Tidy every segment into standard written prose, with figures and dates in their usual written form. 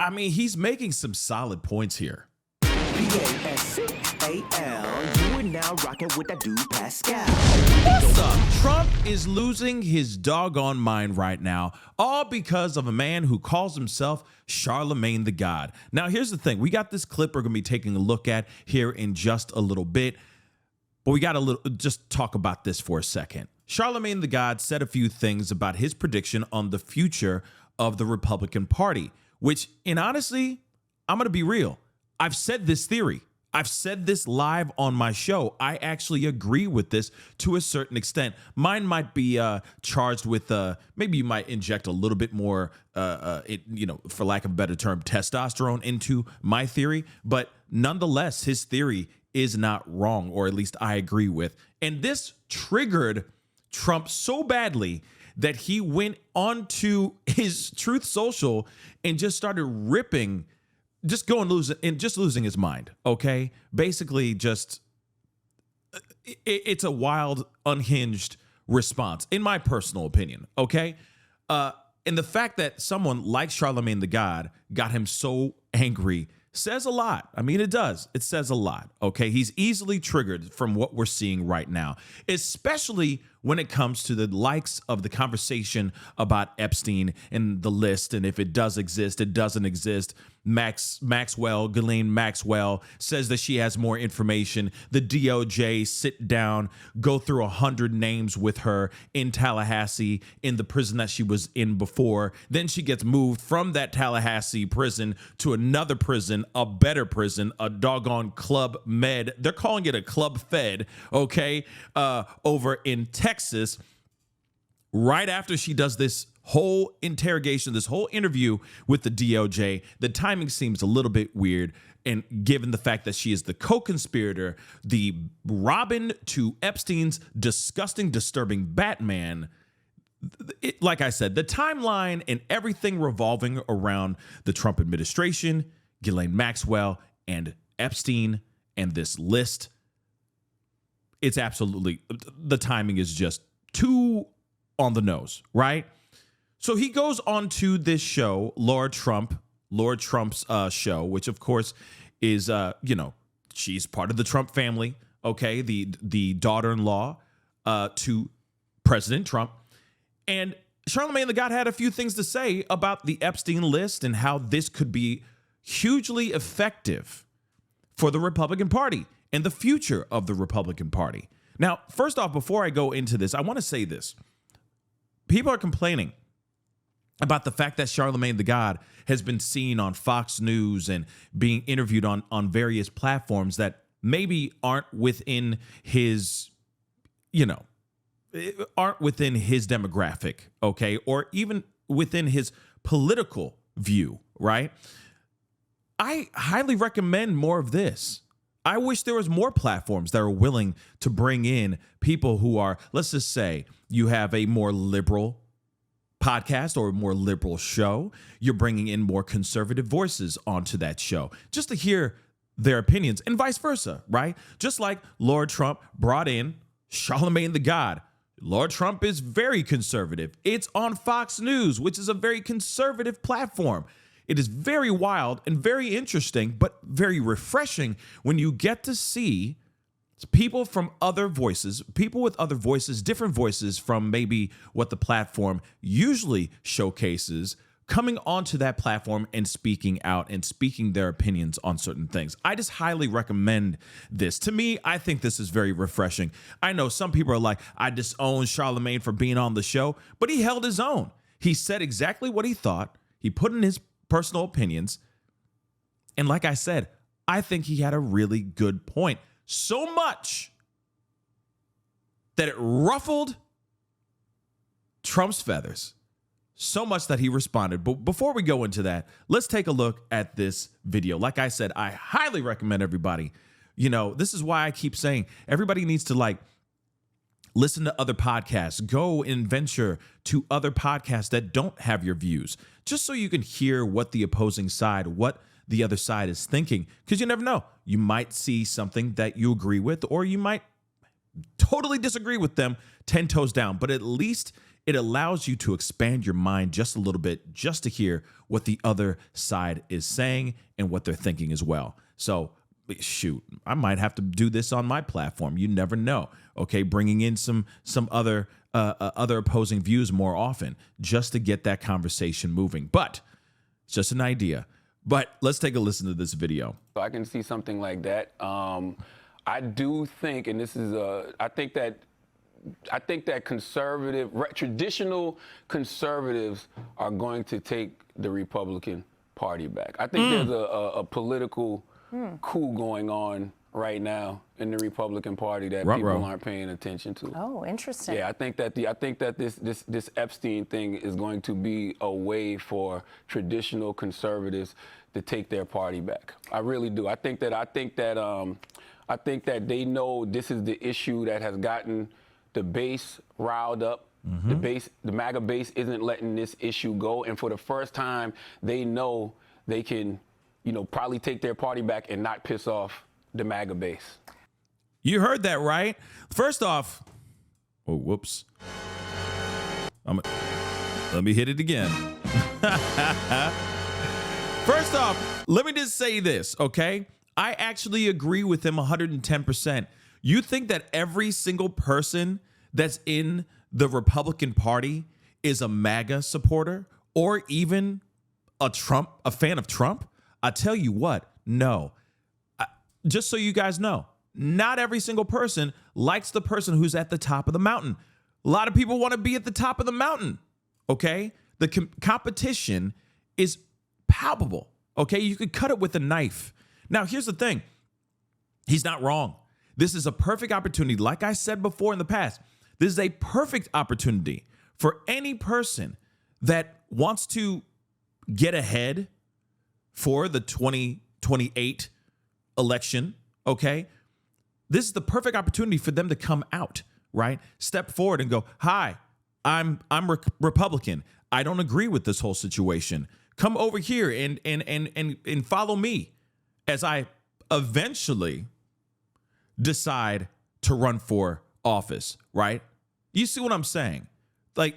I mean, he's making some solid points here. Pascal, you are now rocking with that dude Pascal. What's up? Trump is losing his doggone mind right now, all because of a man who calls himself Charlemagne the God. Now, here's the thing. We got this clip we're going to be taking a look at here in just a little bit, but we got to just talk about this for a second. Charlemagne the God said a few things about his prediction on the future of the Republican Party, which, and honestly, I'm going to be real. I've said this theory. I've said this live on my show. I actually agree with this to a certain extent. Mine might be charged with maybe you might inject a little bit more, for lack of a better term, testosterone into my theory. But nonetheless, his theory is not wrong, or at least I agree with. And this triggered Trump so badly that he went onto his Truth Social and just started ripping. Losing his mind. Okay, basically, it's a wild, unhinged response, in my personal opinion. Okay, and the fact that someone like Charlemagne the God got him so angry says a lot. I mean, it does. It says a lot. Okay, he's easily triggered from what we're seeing right now, especially when it comes to the likes of the conversation about Epstein and the list, and if it does exist, it doesn't exist. Ghislaine Maxwell says that she has more information. The DOJ sit down, go through 100 names with her in Tallahassee in the prison that she was in before. Then she gets moved from that Tallahassee prison to another prison, a better prison, a doggone Club Med. They're calling it a Club Fed, okay, over in Texas. Right after she does this whole interrogation, this whole interview with the DOJ, the timing seems a little bit weird. And given the fact that she is the co-conspirator, the Robin to Epstein's disgusting, disturbing Batman, like I said, the timeline and everything revolving around the Trump administration, Ghislaine Maxwell, and Epstein, and this list, it's absolutely, the timing is just too on the nose, right? So he goes on to this show, Lord Trump's show, which of course is, she's part of the Trump family, okay, the daughter-in-law to President Trump. And Charlamagne the God had a few things to say about the Epstein list and how this could be hugely effective for the Republican Party and the future of the Republican Party. Now, first off, before I go into this, I want to say this. People are complaining about the fact that Charlemagne the God has been seen on Fox News and being interviewed on various platforms that maybe aren't within his, aren't within his demographic, okay, or even within his political view, right? I highly recommend more of this. I wish there was more platforms that are willing to bring in people who are, let's just say, you have a more liberal podcast or a more liberal show, you're bringing in more conservative voices onto that show just to hear their opinions, and vice versa, right? Just like Lord Trump brought in Charlemagne the God. Lord Trump is very conservative. It's on Fox News, which is a very conservative platform. It is very wild and very interesting, but very refreshing when you get to see people from other voices, people with other voices, different voices from maybe what the platform usually showcases, coming onto that platform and speaking out and speaking their opinions on certain things. I just highly recommend this. To me, I think this is very refreshing. I know some people are like, I disown Charlemagne for being on the show, but he held his own. He said exactly what he thought. He put in his personal opinions. And like I said, I think he had a really good point. So much that it ruffled Trump's feathers. So much that he responded. But before we go into that, let's take a look at this video. Like I said, I highly recommend everybody. This is why I keep saying everybody needs to listen to other podcasts. Go and venture to other podcasts that don't have your views, just so you can hear what the opposing side, what the other side is thinking, because you never know. You might see something that you agree with, or you might totally disagree with them 10 toes down, but at least it allows you to expand your mind just a little bit, just to hear what the other side is saying and what they're thinking as well. So shoot, I might have to do this on my platform. You never know. Okay, bringing in some other opposing views more often, just to get that conversation moving. But it's just an idea. But let's take a listen to this video. So I can see something like that. I do think, and this is I think that traditional conservatives are going to take the Republican Party back. I think there's a political coup going on right now in the Republican Party that people aren't paying attention to. Oh, interesting. Yeah, I think that this Epstein thing is going to be a way for traditional conservatives to take their party back. I really do. I think that they know this is the issue that has gotten the base riled up. The MAGA base isn't letting this issue go, and for the first time, they know they can, probably take their party back and not piss off the MAGA base. You heard that right. First off, oh, whoops. Let me hit it again. First off, let me just say this, okay? I actually agree with him 110%. You think that every single person that's in the Republican Party is a MAGA supporter or even a fan of Trump? I tell you what, no. Just so you guys know, not every single person likes the person who's at the top of the mountain. A lot of people want to be at the top of the mountain, okay? The competition is palpable, okay? You could cut it with a knife. Now, here's the thing. He's not wrong. This is a perfect opportunity. Like I said before in the past, this is a perfect opportunity for any person that wants to get ahead for the 2028 election, okay? This is the perfect opportunity for them to come out, right? Step forward and go, hi, I'm Republican. I don't agree with this whole situation. Come over here and follow me as I eventually decide to run for office, right? You see what I'm saying? Like,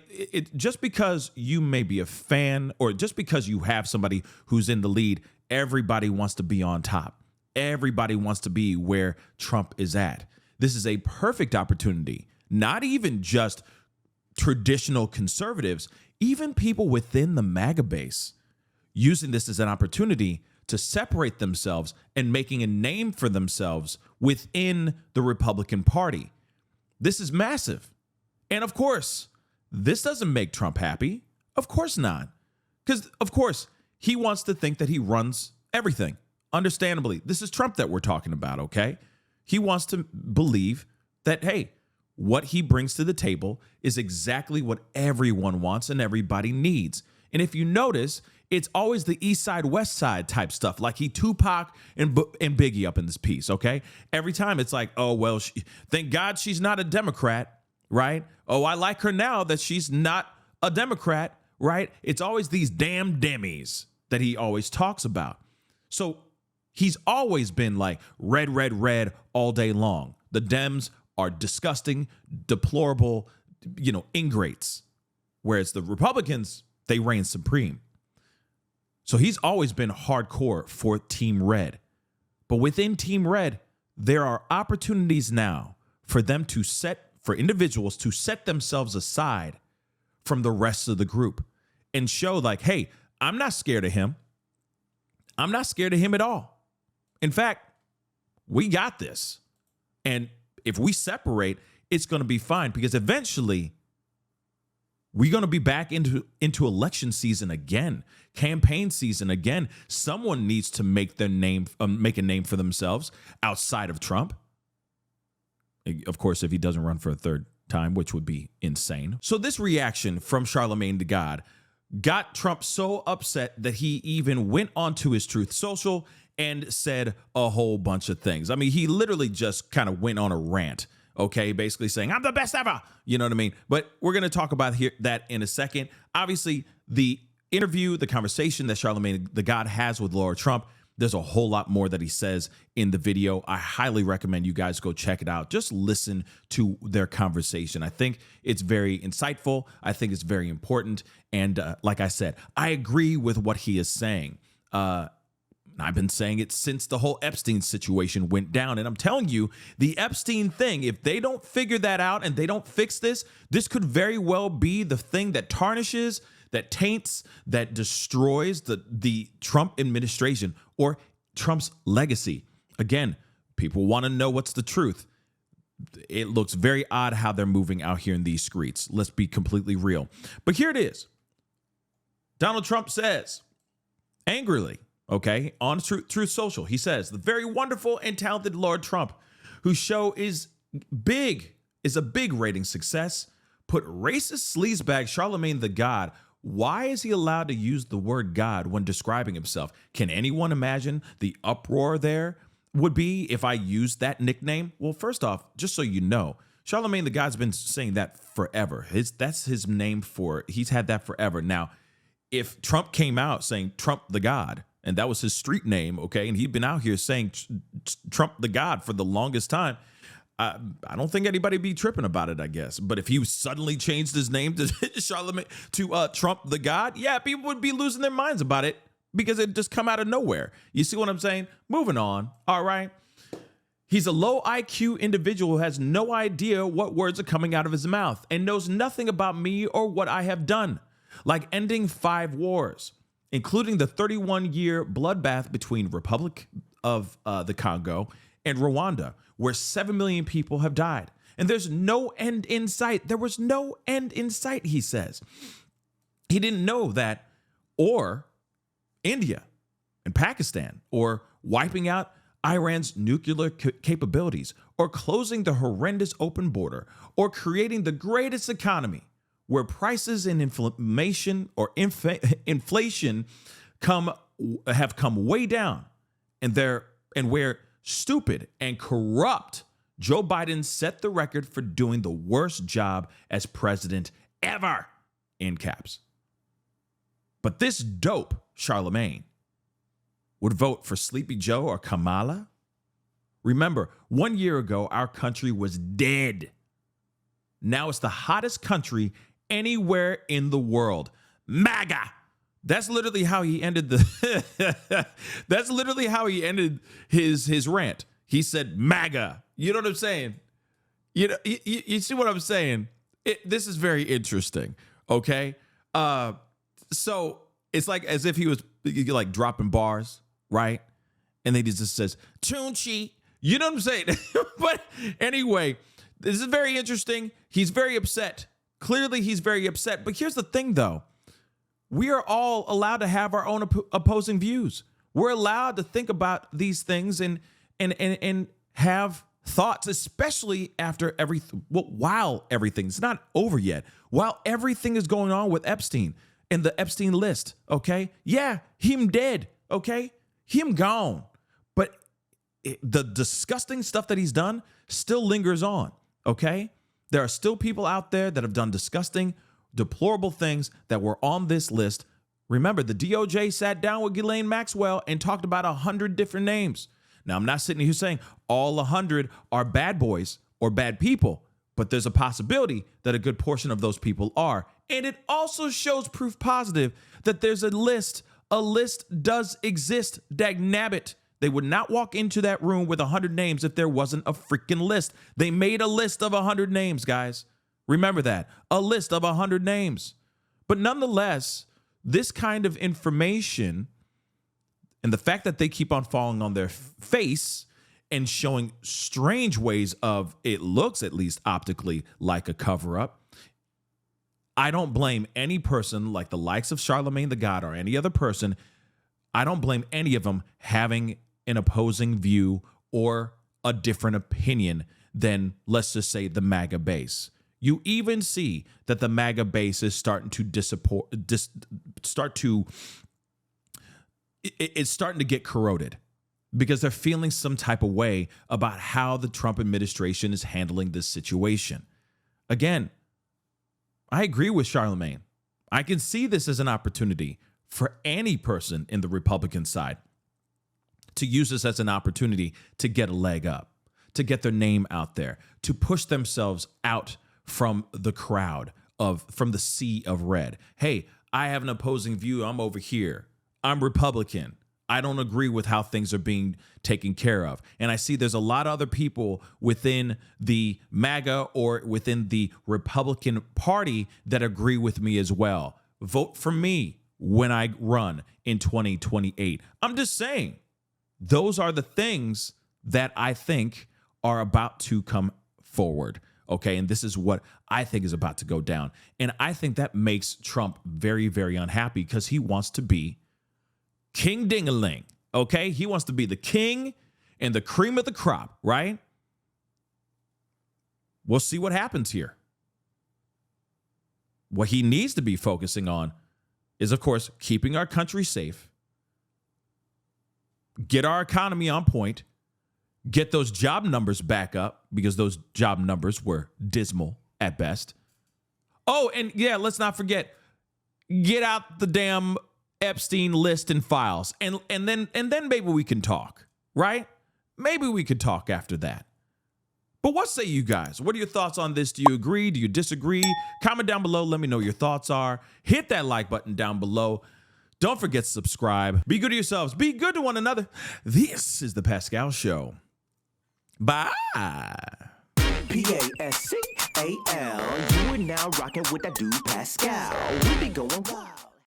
just because you may be a fan or just because you have somebody who's in the lead, everybody wants to be on top. Everybody wants to be where Trump is at. This is a perfect opportunity, not even just traditional conservatives, even people within the MAGA base, using this as an opportunity to separate themselves and making a name for themselves within the Republican Party. This is massive. And of course, this doesn't make Trump happy. Of course not. Because, of course, he wants to think that he runs everything. Understandably, this is Trump that we're talking about, okay? He wants to believe that, hey, what he brings to the table is exactly what everyone wants and everybody needs. And if you notice, it's always the East Side, West Side type stuff. Like he Tupac and Biggie up in this piece, okay? Every time it's like, oh, well, thank God she's not a Democrat, right? Oh, I like her now that she's not a Democrat, right? It's always these damn Demis that he always talks about. So he's always been like red, red, red all day long. The Dems are disgusting, deplorable, ingrates. Whereas the Republicans, they reign supreme. So he's always been hardcore for Team Red. But within Team Red, there are opportunities now for individuals to set themselves aside from the rest of the group and show like, hey, I'm not scared of him. I'm not scared of him at all. In fact, we got this. And if we separate, it's going to be fine because eventually we're going to be back into election season again, campaign season again. Someone needs to make a name for themselves outside of Trump. Of course, if he doesn't run for a third time, which would be insane. So this reaction from Charlamagne the God got Trump so upset that he even went onto his Truth Social and said a whole bunch of things. I mean, he literally just kind of went on a rant, okay, basically saying, I'm the best ever. You know what I mean? But we're going to talk about that in a second. Obviously, the interview, the conversation that Charlamagne the God has with Laura Trump There's a whole lot more that he says in the video. I highly recommend you guys go check it out. Just listen to their conversation. I think it's very insightful. I think it's very important. And like I said, I agree with what he is saying. I've been saying it since the whole Epstein situation went down. And I'm telling you, the Epstein thing, if they don't figure that out and they don't fix this, this could very well be the thing that tarnishes, that taints, that destroys the Trump administration or Trump's legacy. Again, people want to know what's the truth. It looks very odd how they're moving out here in these streets. Let's be completely real. But here it is. Donald Trump says, angrily, okay, on Truth Social, he says, the very wonderful and talented Lord Trump, whose show is a big rating success, put racist sleazebag Charlemagne the God. Why is he allowed to use the word God when describing himself? Can anyone imagine the uproar there would be if I used that nickname? Well, first off, just so you know, Charlemagne the God's been saying that forever. That's his name he's had that forever. Now, if Trump came out saying Trump the God, and that was his street name, okay, and he'd been out here saying Trump the God for the longest time, I don't think anybody be tripping about it, I guess. But if he suddenly changed his name to Charlemagne to Trump the God, yeah, people would be losing their minds about it because it just come out of nowhere. You see what I'm saying? Moving on. All right. He's a low IQ individual who has no idea what words are coming out of his mouth and knows nothing about me or what I have done, like ending 5 wars, including the 31-year bloodbath between Republic of the Congo and Rwanda, where 7 million people have died. And there's no end in sight. There was no end in sight, he says. He didn't know that, or India and Pakistan, or wiping out Iran's nuclear capabilities, or closing the horrendous open border, or creating the greatest economy where prices and inflation have come way down, and where stupid and corrupt Joe Biden set the record for doing the worst job as president ever, in caps. But this dope Charlemagne would vote for Sleepy Joe or Kamala. Remember, 1 year ago, our country was dead. Now it's the hottest country anywhere in the world. MAGA. That's literally how he ended that's literally how he ended his rant. He said MAGA. You know what I'm saying? You know, you see what I'm saying? This is very interesting. Okay. So it's like as if he was like dropping bars, right? And then he just says, Tunchi. You know what I'm saying? But anyway, this is very interesting. He's very upset. Clearly, he's very upset. But here's the thing, though. We are all allowed to have our own opposing views. We're allowed to think about these things and have thoughts, especially after while everything's not over yet, while everything is going on with Epstein and the Epstein list. Okay, yeah, him dead. Okay, him gone. But the disgusting stuff that he's done still lingers on. Okay, there are still people out there that have done disgusting, deplorable things that were on this list. Remember, the DOJ sat down with Ghislaine Maxwell and talked about 100 different names. Now, I'm not sitting here saying all 100 are bad boys or bad people, but there's a possibility that a good portion of those people are. And it also shows proof positive that there's a list. A list does exist. Dagnabbit. They would not walk into that room with 100 names if there wasn't a freaking list. They made a list of 100 names, guys. Remember that. A list of 100 names. But nonetheless, this kind of information and the fact that they keep on falling on their face and showing strange ways of, it looks at least optically like a cover-up, I don't blame any person like the likes of Charlemagne the God or any other person. I don't blame any of them having an opposing view or a different opinion than, let's just say, the MAGA base. You even see that the MAGA base is starting to it's starting to get corroded because they're feeling some type of way about how the Trump administration is handling this situation. Again, I agree with Charlemagne. I can see this as an opportunity for any person in the Republican side to use this as an opportunity to get a leg up, to get their name out there, to push themselves out from the crowd from the sea of red. Hey, I have an opposing view. I'm over here. I'm Republican. I don't agree with how things are being taken care of. And I see there's a lot of other people within the MAGA or within the Republican Party that agree with me as well. Vote for me when I run in 2028. I'm just saying, those are the things that I think are about to come forward. Okay, and this is what I think is about to go down. And I think that makes Trump very, very unhappy because he wants to be King Ding-a-ling, okay? He wants to be the king and the cream of the crop, right? We'll see what happens here. What he needs to be focusing on is, of course, keeping our country safe, get our economy on point, get those job numbers back up because those job numbers were dismal at best. Oh, and yeah, let's not forget, get out the damn Epstein list and files, and then maybe we can talk, right? Maybe we could talk after that. But what say you guys? What are your thoughts on this? Do you agree? Do you disagree? Comment down below. Let me know what your thoughts are. Hit that like button down below. Don't forget to subscribe. Be good to yourselves. Be good to one another. This is the Pascal Show. Bye. Pascal. You are now rocking with that dude Pascal. We be going wild.